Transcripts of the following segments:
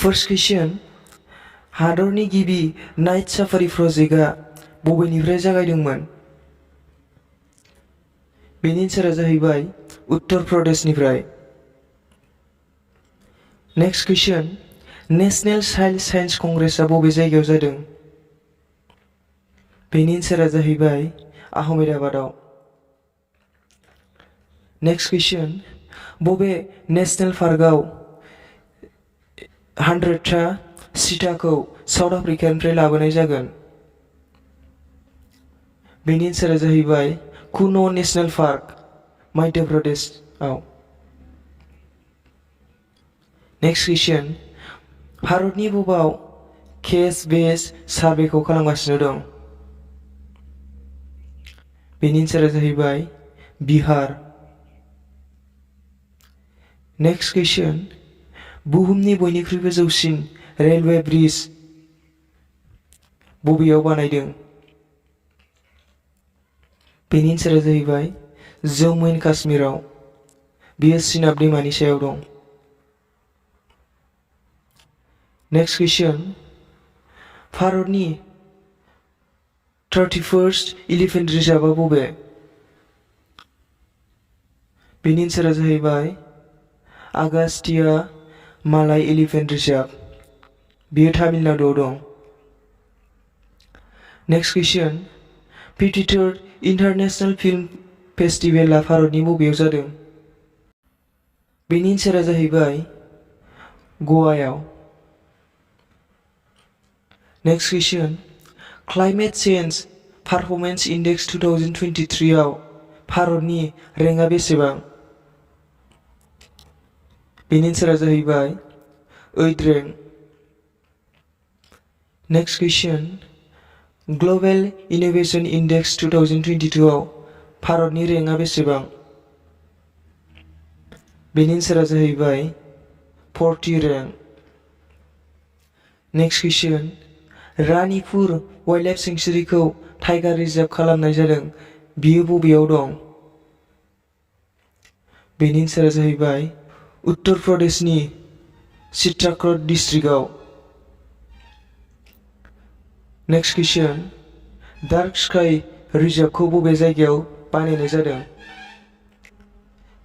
First question. हादरनि गिबि night safari प्रजेक्टआ बबेनिफ्राय जागायदोंमोन? बेनि एन्सारा जाहैबाय उत्तर प्रदेशनिफ्राय। Next question. National child science कंग्रेसआ बबे जायगायाव जादों? बेनि एन्सारा जाहैबाय आहमेदाबादाव। Next question. बबे नेशनेल पार्कआव 100था चीताखौ साउथ आफ्रिकानिफ्राय लाबोनाय जागोन? बेनि एन्सारा जाहैबाय कुनो नेशनेल पार्क, मध्य प्रदेशआव। Next question. भारतनि बबेयाव केस बेस सार्भेखौ खालामगासिनो दं? बेनि एन्सारा जाहैबाय बिहार। Next question. बुहुमनि बयनिख्रुइबो जौसिन रेलवे ब्रिज बबेयाव बानायदों? बेनि एन्सारा जाहैबाय जम्मु एन्ड काश्मीराव। बेयो चिनाब दैमानि सायाव दं। Next question. भारतनि 31st एलिफेन्ट रिजार्भआ बबे? बेनि एन्सारा जाहैबाय आगास्टिया मालाय एलिफेन्ट रिजार्भ। बेयो तामिलनाडुआव दं। Next question. 53rd international film फेस्टिभेलआ भारतनि बबेयाव जादों? बेनि एन्सारा जाहैबाय गवायाव। Next question. Climate change performance index 2023 आव भारतनि रेंकआ बेसेबां? बेनि एन्सारा जाहैबाय 8 rank. Next question. Global innovation index 2022 आव भारतनि रेंकआ बेसेबां? बेनि एन्सारा जाहैबाय 40 rank. Next question. Ranipur wildlife सेंक्सुरिखौ टाइगार रिजार्भ खालामनाय जादों, बियो बबेयाव दं? बेनि एन्सारा जाहैबाय उत्तर प्रदेशनि चित्रकूट डिस्ट्रिक्टआव। Next question. डार्क स्काई रिजार्भखौ बबे जायगायाव बानायनाय जादों?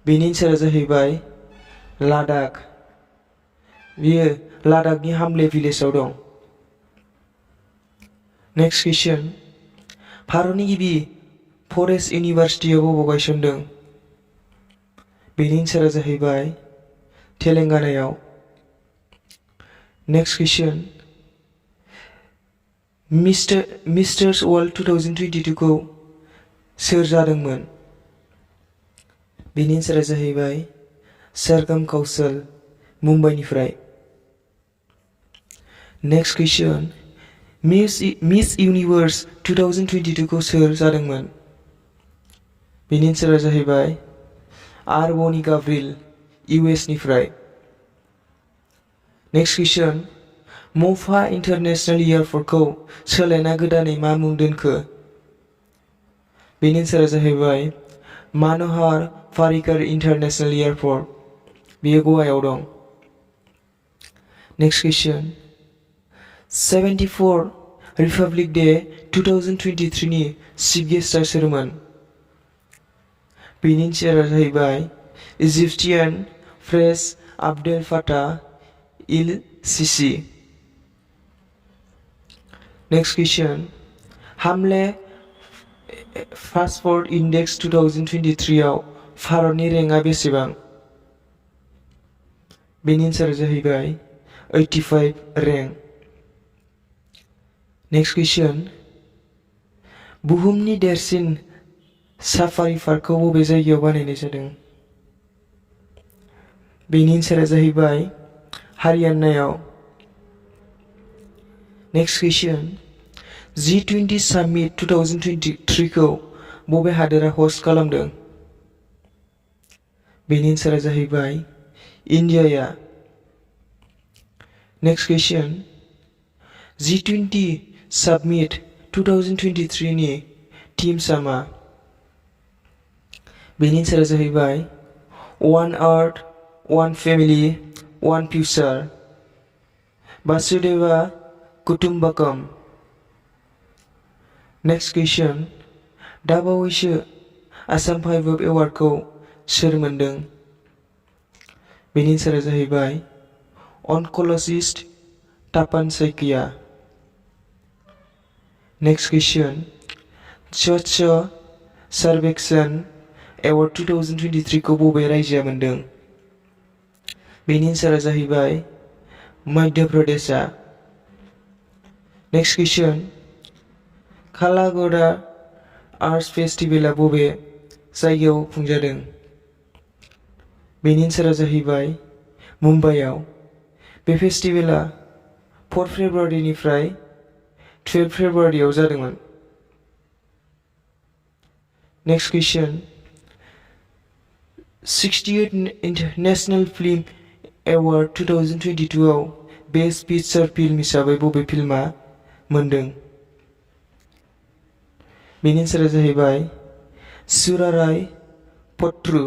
बेनि एन्सारा जाहैबाय लादाख। बेयो लादाखनि हामले भिलेजाव दं। Next question. भारतनि गिबि फरेस्ट इउनिभार्सिटिया बबाव गायसनदों? बेनि एन्सारा जाहैबाय तेलेंगानायाव। Next question. मिस्टार्स वर्ल्ड 2022 खौ सोर जादोंमोन? बेनि एन्सारा जाहैबाय सरगम कौशल, मुम्बाइनिफ्राय। Next question. मिस इउनिभार्स 2022 खौ सोर जादोंमोन? बेनि एन्सारा जाहैबाय आरबनी गाब्रिल, US निफ्राय। Next question. मोफा इन्टारनेशनेल एयारपर्टखौ सोलायना गोदानै मा मुं दोनखो? बेनि एन्सारा जाहैबाय मन'हार पारिकर इन्टारनेशनेल एयारपर्ट। बेयो गवायाव दं। Next question. 74 रिपाब्लिक डे 2023 नि चिफ गेस्टआ सोरमोन? बेनि एन्सारा जाहैबाय Egyptian press Abdel Fattah el Sisi. Next question. हामले पासपोर्ट इन्डेक्स 2023 आव भारतनि रेंकआ बेसेबां? बेनि एन्सारा जाहैबाय 85 रेंक। Next question. बुहुमनि देरसिन साफारि पार्कखौ बबे जायगायाव बानायनाय जादों? बेनि एन्सारा जाहैबाय हारियानायाव। Next question. G20 Summit 2023 खौ बबे हादोरा हस्ट खालामदों? बेनि एन्सारा जाहैबाय इन्डियाया। Next question. G20 Summit 2023 नि थीम्सआ मा? बेनि एन्सारा जाहैबाय One Earth, One Family, One Future। वासुदेवा कुटुम्बकम। नेक्स्ट कुइसन, दाबावैसो आसाम फाइभ एवार्डखौ सोर मोनदों? बेनि एन्सारा जाहैबाय oncologist तापान साइकिया। नेक्स्ट कुइसन, स्वच्छ सर्वेक्षण एवार्ड 2023 खौ बबे रायजोआ मोनदों? बेनि एन्सारा जाहैबाय मध्य प्रदेशआ। नेक्स्ट कुइसन, कालाघोडा आर्ट्स फेस्टिभेला बबे जायगायाव खुंजादों? बेनि एन्सारा जाहैबाय मुम्बाइआव। बे फेस्टिभेला 4 फेब्रुवारिनिफ्राय 12 फेब्रुवारियाव जादोंमोन। नेक्स्ट कुइसन, 68th नेशनेल फिल्म एवार्ड 2022 आव बेस्ट फीचर फिल्म हिसाबै बबे फिल्मआ मोनदों? बेनि एन्सारा जाहैबाय सुराराय पट्टू।